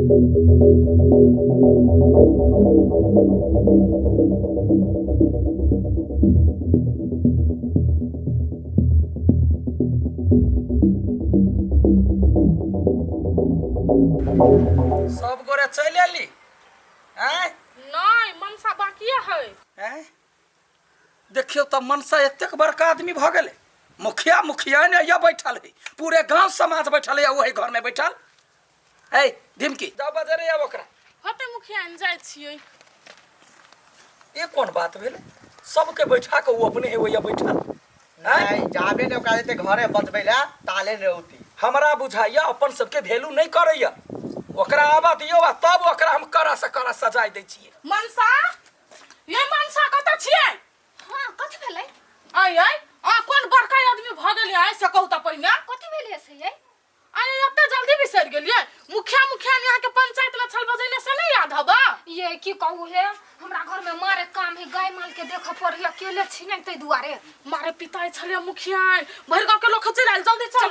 सब गोरे चल आली हैं? नहीं मनसा बाकी है। हैं? देखियो तो मनसा एतेक बड़का आदमी भ गेले। मुखिया मुखिया ने या बैठल है, पूरे गांव समाज बैठल है, वही घर में बैठल है। ढिमकी जाओ बाजारे या ओकरा हते मुखिया न जाय छियै। ये कौन बात भेले? सबके बैठा के वो अपने है वो या बैठल नहीं जाबे ने ओकरा देते घरे बचबैला ताले ने होती। हमरा बुझाइया अपन सबके वैल्यू नहीं करैया। ओकरा आबा दियो तब ओकरा हम करा से करा सजाय दै छियै। मनसा ये मनसा कत छियै? हां कथि भेलै? आय आय आ कोन बड़का आदमी भ गेलै आय से कहू त पहिने कथि भेलै से ये? आय एते जल्दी बिसर गेलियै? मुखिया मुखिया ने के पंचायत में छल बजैले से नहीं याद हबा? ये की कहू हे, हमरा घर में मारे काम है, गाय माल के देख पड़ी, अकेले छी नहीं तै दुआरे मारे पिताई छले मुखिया भर गांव के लोग खचै आइल। जल्दी चल।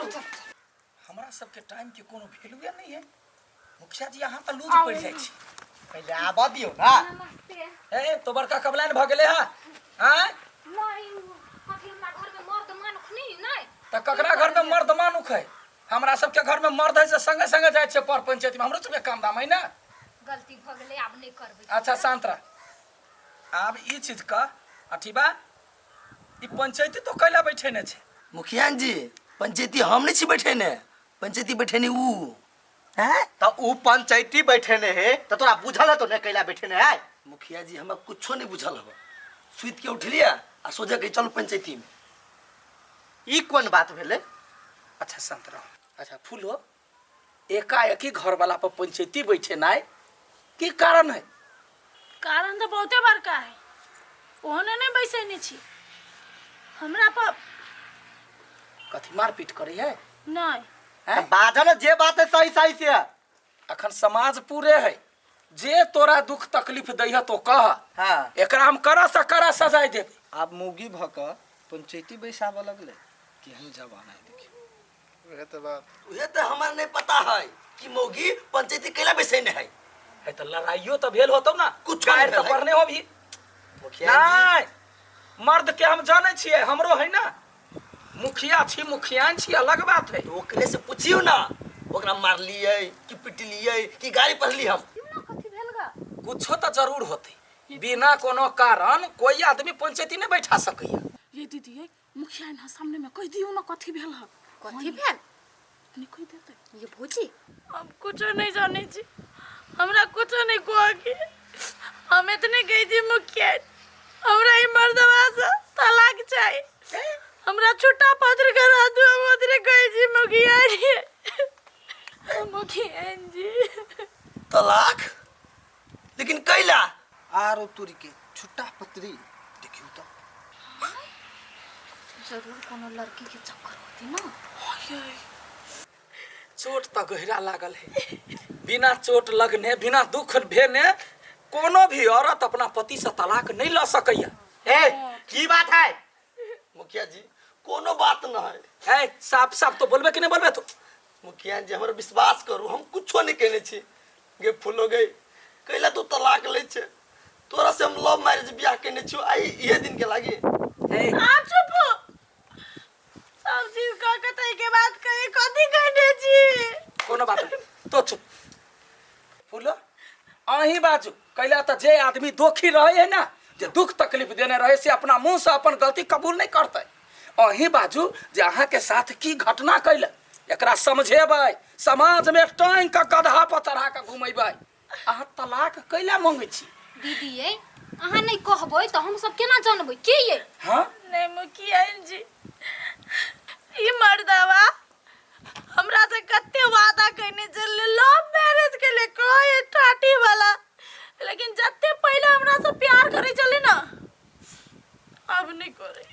हमरा सबके टाइम के कोनो वैल्यू नहीं है। मुखिया जी यहाँ तो लूज पड़ जाय छी। पहले आबा दियो ना। नमस्ते। ए तो बड़का कबलान भ गेले हां हैं? नहीं कथि हमरा घर में मर्द मानुख नहीं त ककरा घर में मर्द मानुख है? हमरा सबके घर में मर्द है से संगे संगे जाय छै पर पंचायत में। हमरो सबके काम दाम है ना। गलती भ गेलै, आब नहीं करबै। अच्छा शांत रह। अब ई चीज का अठीबा ई पंचायती तो कैला बैठे ने छै। मुखिया जी पंचायती हम नहीं छी बैठे ने, पंचायती बैठे ने ऊ हैं। तो ऊ पंचायती बैठे ने है तो तोरा बुझल है तो ने कैला बैठे ने है? मुखिया जी हमरा कुछो नहीं बुझल हबो। सुइत के उठलिया आ सोचा के चलो पंचायती में। ई कोन बात भेले? अच्छा शांत रहो। अच्छा फूलो एकाएकी घर वाला पर पंचायती बैठे ना की कारण है? कारण तो बहुते बड़का है, ओहने नहीं बैसे नहीं छी। हमरा पर कथी मारपीट करे है? नहीं हैं? बाजल जे बात है सही सही से। अखन समाज पूरे है, जे तोरा दुख तकलीफ दैह तो कह। हां एकरा हम करा से करा सजाय देबे। आप मुगी भक पंचायती बैसाबे लगले कि हम जवान है। देखिए वह तो बात उहे तो हमरा नहीं पता है कि मौगी पंचायती कैला बैठे ने है। है तो लड़ाइयो तो भेल होतो ना, कुछ गायर नहीं तो भेलै। पढ़ने हो भी मुखिया जी नहीं। मर्द के हम जाने छिए, हमरो है ना। मुखिया छी मुखियान छी अलग बात है। तो ओकरे से पूछियो ना ओकरा मारलिए कि पिटलिए कि गाड़ी पढ़ली हम। ना कथि भेल गा? कुछो तो जरूर होते। बिना कोनो कारण कोई आदमी पंचायती नहीं बैठा सकैया। ये दीदी ये मुखिया ना सामने में कह दियो ना कथि भेल ह। कथि भेल? नहीं कह देते। ये भौजी हम कुछ नहीं जाने छी, हमरा कुछ नहीं कह के हम इतने कह दी मुखिया हमरा ई मर्दवा से तलाक चाहिए, हमरा छुट्टा पत्र करा दो। हम उधरे कह दी मुखिया जी। मुखिया जी तलाक लेकिन कैला आरो तुरी के छुट्टा पत्री देखियो तो। जरूर कोनो लड़की के चक्कर होती ना। चोट तो गहरा लागल है। बिना चोट लगने बिना दुख भेने कोनो भी औरत अपना पति से तलाक नहीं ला सकैया। ए की बात है? मुखिया जी कोनो बात न है। है साफ साफ तो बोलबे कि नहीं बोलबे? तो मुखिया जी हमरा विश्वास करू, हम कुछो नहीं कहने छी। गे फूलो गई कैला तू तलाक ले छे, तोरा से हम लव मैरिज ब्याह कहने छी। आई ये दिन के लागी है आप चुप हो। सब चीज का कतई के बात कहे कथि कहने छी? कोनो बात नहीं तो चुप। फूलो अही बाजू कैला तो जे आदमी दुखी रहे है ना, जे दुख तकलीफ देने रहे से अपना मुंह से अपन गलती कबूल नहीं करते। अही बाजू जे अहाँ के साथ की घटना कैला एकरा समझेबै, समाज में टांग का गधा पर चढ़ा के घुमेबै। अहाँ तलाक कैला मांगे छी? दीदी ये अहाँ नहीं कहबै तो हम सब केना जानबै के ये? हां नहीं मुखिया जी, ई मर्दवा हमरा से कते वादा करने चले लव मैरिज के लिए कोई टाटी वाला, लेकिन जत्ते पहले हमरा से प्यार करे चले ना अब नहीं करे।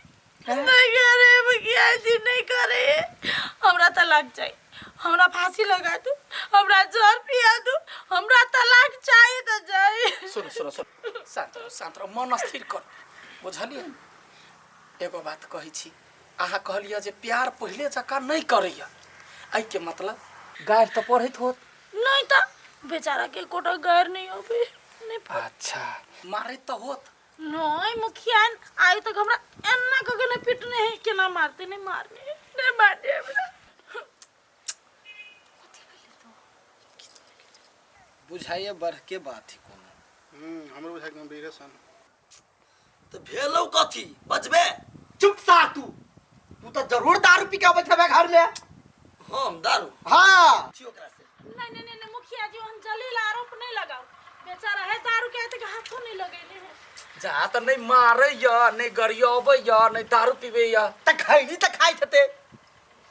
नहीं करे मुखिया जी, नहीं करे। हमरा तलाक चाहिए, हमरा फांसी लगा दो, हमरा जहर पिया दो, हमरा तलाक चाहिए तो जाए। सुनो सुनो सुनो शांत रहो, मन स्थिर कर। बुझलिए एगो बात कही छी, अहाँ कहलिए जे प्यार पहले जका नहीं करैया, आई के मतलब गायर तो पढ़ैत होत नहीं तो बेचारा के कोटा गैर नहीं होबे नहीं अच्छा मारे तो होत नहीं मुखिया आई तक हमरा एन्ना कके नहीं पिटने है केना मारते नहीं मारने नहीं मारने हमरा बुझाइए बढ़ के बात ही कोनो हमरो बुझाइ गंभीर है सन तो भेलौ कथी बचबे चुप सा तू तो जरूर दारू पी के आबे छबे घर में। हम दारू हाँ छी ओकरा से नहीं मुखिया जी हम जलील आरोप नहीं लगाओ बेचारा है दारू के तक हाथों नहीं लगेले है जा तो नहीं मारे या नहीं गरियाबे या नहीं दारू पीबे या त खैनी त खाइ छते।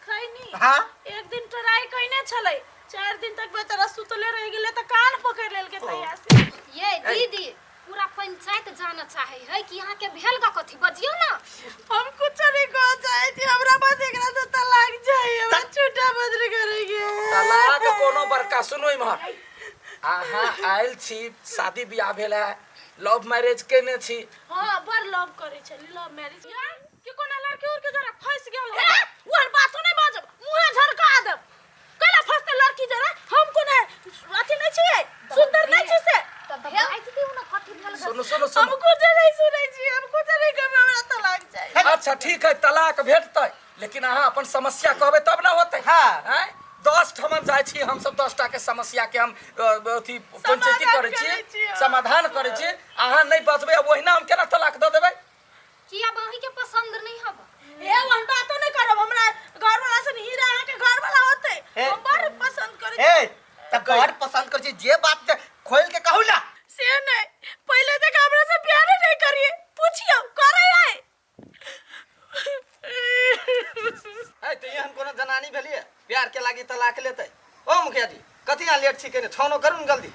खैनी हाँ एक दिन ट्राई कइने छले 4 दिन तक बेचारा सुतले रह गेले त कान पकड़ लेल के तैयार से ये दीदी पूरा पंचायत जाना चाहे है कि यहाँ के भेल का कथी बजियो ना। हम कुछ नहीं कह चाहे थी हमरा बस एकरा से तलाक चाहिए हम छूटा बदल करेंगे तलाक कोनो बड़का सुनो इमहर आहा आइल छी शादी बियाह भेल है लव मैरिज केने छी हां बर लव करे छली लव मैरिज यार कि कोना लड़की और के जरा फंस गेल हो वो बात नहीं बाजब मुंह झरका देब कला फंसते लड़की जरा हम कोना अथी नहीं छिए सुंदर नहीं छी से तब भाई जी ना कथी भेल सुनो सुनो हम सुनो कुछ नहीं सुनै छी हम कुछ नहीं कहबे हमरा तलाक चाहिए अच्छा ठीक है तलाक भेटतै लेकिन अहाँ अपन समस्या कहबे तब ना होतै हाँ। हैं 10 ठमन जाय छी हम सब 10 टा के समस्या के हम अथी पंचायती करे छी समाधान करे छी अहाँ नहीं बचबे ओहिना हम केना तलाक द देबै किया बाही के पसंद नहीं हब ए वन बात नहीं करब हमरा घर वाला से हीरा अहाँ के घर वाला होते हम बड़ पसंद करे ए त घर पसंद कर छी जे बात खोल के कहू ना से नहीं पहले तक हमरा से प्यार नहीं करिए पूछियो करे है है तो यहाँ कोनो जनानी भेलिए प्यार के लागी तलाक लेते। ओ मुखिया जी कथी यहाँ लेट छी केने छौनो करू न जल्दी।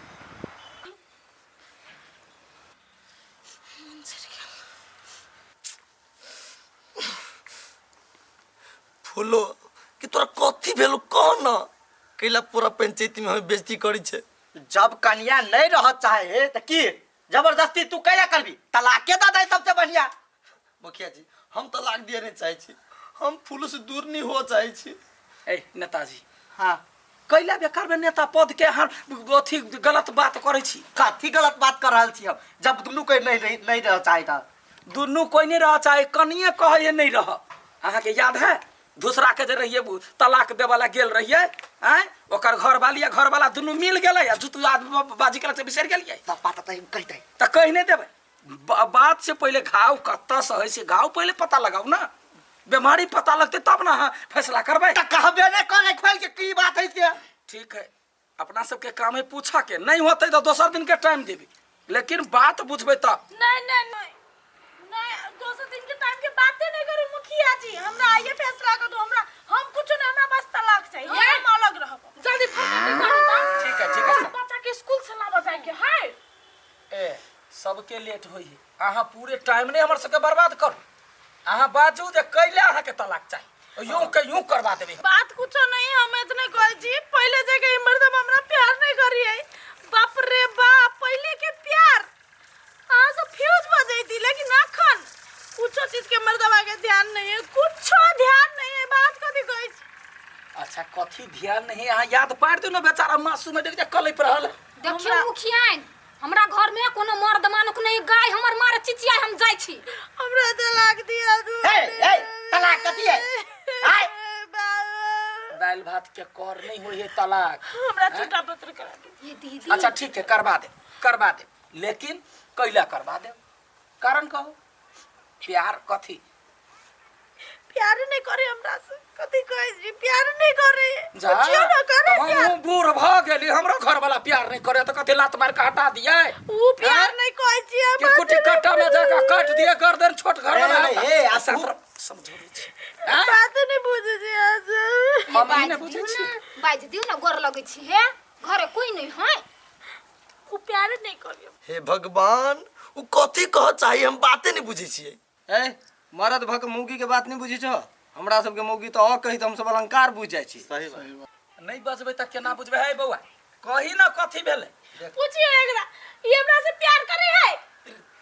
फूलो कि तोरा कथी भेलौ कह न कैला पूरा पंचायती में हमें बेइज्जती करी छे जब कन्या नहीं रह चाहे त की जबरदस्ती तू कैला करबी तलाके द दे सबसे बढ़िया। मुखिया जी हम तलाक दिए नहीं चाहे छी हम फूलो से दूर नहीं हो चाहे छी ए नेताजी हाँ कैला बेकार में नेता पद के अहाँ अथी गलत बात करे छी कथी गलत बात कर रहल छी हम जब दुनू कोई नहीं रह चाहे त दुनू कोई नहीं रह चाहे कनिए कहे नहीं रह अहाँ के याद है दूसरा के जे रहिए तलाक दे वाला गेल रहिए हैं ओकर घर वाला दुनू मिल गेलै आ जुतू बाजी के से बिसर गेलिए त बात त कहते त कह नहीं देबै बात से पहले घाव कत्ता से है से घाव पहले पता लगाओ ना बीमारी पता लगते तब ना हाँ फैसला करबै त कहबे नहीं करे खोल के की बात है से। ठीक है अपना सबके काम है पूछा के नहीं होते तो दोसर दिन के टाइम देबी लेकिन बात बुझबै तब नहीं दोसर दिन के टाइम के बातें नहीं करू मुखिया जी हमरा आइए फैसला कर दो हमरा हम कुछ नहीं हमरा बस तलाक चाहिए हम अलग रहब जल्दी फैसला करो त ठीक है बच्चा के स्कूल से लाबा जाए के है ए सबके लेट होई है अहाँ पूरे टाइम नहीं हमर सबके बर्बाद करू अहाँ बाजू जे कैले अहाँ के तलाक चाहिए यूं करवा देबे बात कुछ नहीं हम इतने कह जी पहले जगह मर्दम हमरा प्यार नहीं करिए बाप रे बाप पहले के प्यार हां सब फ्यूज बजई थी लेकिन अखन कुछ चीज के मर्दवा के ध्यान नहीं है कुछ ध्यान नहीं है बात कभी कही अच्छा कथी ध्यान नहीं अहाँ याद पार दो ना बेचारा मासूम देख जा कलै पर रहल देखियो मुखियाइन हमरा घर में कोनो मर्द मानुक नहीं गाय हमर मारे चिचिया हम जाय छी हमरा तलाक दिया दू ए तलाक कथी है हाय दाल भात के कर नहीं होई है तलाक हमरा छोटा पत्र करा दो ये दीदी अच्छा ठीक है करवा दे लेकिन कैला करवा दे कारण कहो प्यार कथी प्यार नहीं करे हमरा से कथी कहे जी प्यार नहीं करे जा कुछ ना करे प्यार हम बूढ़ भ गेली हमरा घर वाला प्यार नहीं करे तो कथी लात मार के हटा दिए वो प्यार नहीं कहे जी कि कुटी कट्टा में जाके काट दिए गर्दन छोट घर वाला ए समझो छी बात नहीं बुझे जी आज हम ही नहीं बुझे छी बाज दियो ना गोर लगै छी हे घरे कोई नहीं है वो प्यार नहीं करियो हे भगवान उ कथी कह चाहिए हम बातें नहीं बुझे छिए ए मरद भक मौगी के बात नहीं बुझी छो हमरा सबके मौगी तो और कही तो हम सब अलंकार बुझ जाय छी। सही बात नहीं बचबै त केना बुझबै है बौआ कही ना कथी भेलै पूछिए एकरा ये हमरा से प्यार करे है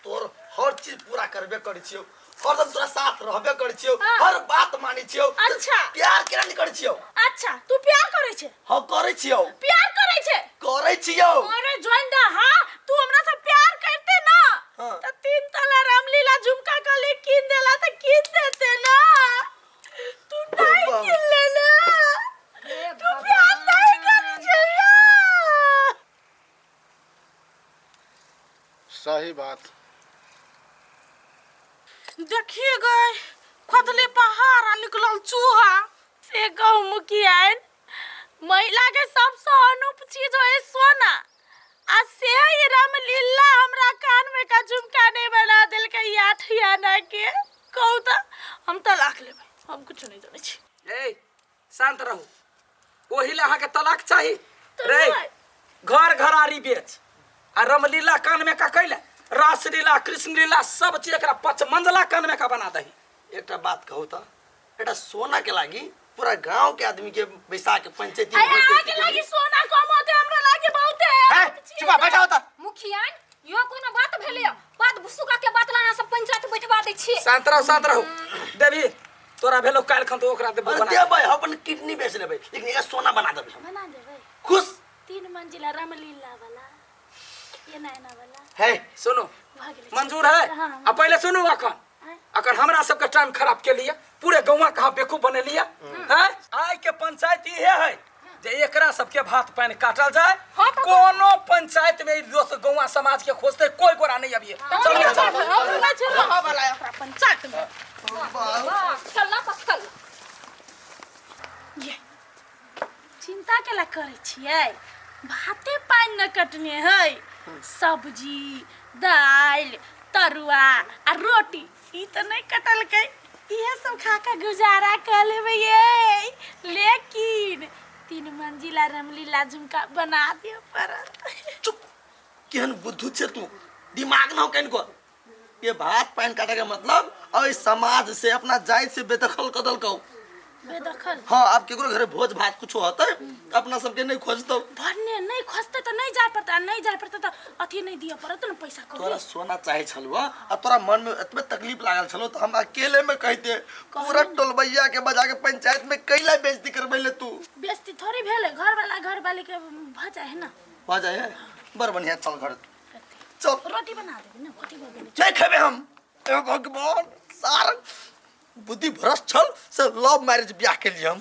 तोर हर चीज पूरा करबे करै छियो हरदम तोरा साथ रहबे करै छियो हाँ। हर बात मानै छियो अच्छा। प्यार केना नहीं करै छियो अच्छा तू प्यार करे छे हम करै छियो प्यार करे छे करे छियो अरे जोइंदा हां तू हमरा से प्यार करते ना हाँ। तो 3 तला रामलीला झुमका कले कीन देला तो कीन देते ना तू नहीं बाबा। कीन लेना हे तू प्यार नहीं करी छिया सही बात। देखिए गए खोदले पहाड़ आ निकलल चूहा से कहूं मुखियान महिला के सबसे अनूप चीज है सोना आ से ही रामलीला हमरा कान में का झुमका नहीं बना दिल के 8 आना के कहू त हम तलाक लेबै हम कुछ नहीं जाने छी ए शांत रहू ओही ला के तलाक चाही तो रे नहीं। घर घरारी बेच आ रामलीला कान में का कैला रासलीला कृष्ण लीला सब चीज एकरा 5 मंजिला कान में का बना दही एक बात कहू तो एटा सोना के लागी पूरा गांव के आदमी के बैसा के पंचायती अरे भोज आगे लागी सोना कम होते हमरा लागे बहुत है है चुप बैठा होता मुखिया यो कोनो बात भेलै बात बुसुका के बात लाना सब पंचायत बैठवा दै छी शांत रहू देवी तोरा भेलो काल खन तो ओकरा दे अरे बना देबै अपन किडनी बेच लेबै लेकिन एका सोना बना देबै हम। बना देबै खुश 3 मंजिला रामलीला वाला ये नैना वाला है सुनो भाग ले मंजूर है हाँ। अब पहले सुनू अखन हमरा सबके टाइम खराब के लिए पूरे गौवा कहा बेकूफ बने लिया हैं आय के पंचायत ये है जे एकरा सबके भात पानी काटल जाए कोनो पंचायत में दोस्त गौवा समाज के खोजते कोई गोरा नहीं अभी चलिए चल वाला ओकरा पंचायत में चलना पक्कल ये चिंता केला करे छियै भाते पानी न कटने है सब्जी दाल तरुआ आ रोटी ई तो नहीं कटल के ये सब खा के गुजारा कर लेबै ये लेकिन 3 मंजिला रामलीला झुमका बना दियो पड़त चुप केहन बुद्धू छे तू दिमाग ना कन को ये भात पानी काटे का मतलब और इस समाज से अपना जायज से बेदखल कदल कहो बेदखल हाँ आप केकरो घरे भोज भात कुछ होता है अपना सबके नहीं खोजतो भन्ने नहीं खोजते तो नहीं जा पड़ता नहीं जा पड़ता तो अथी नहीं दिया पड़त न पैसा को तोरा सोना चाहे छलवा और तोरा मन में इतने तकलीफ लागल छलो तो हम अकेले में कहते पूरा टोलबैया के बजा के पंचायत में कैला बेइज्जती करबैले तू बेइज्जती थोड़ी भेल घर वाले के भ जाए है ना हो जाए है बर बढ़िया चल घर चल रोटी बना देबे ना रोटी बना देबे जय खेबे हम ए भगवान सार बुद्धि भ्रष्ट छल से लव मैरिज ब्याह के लिए हम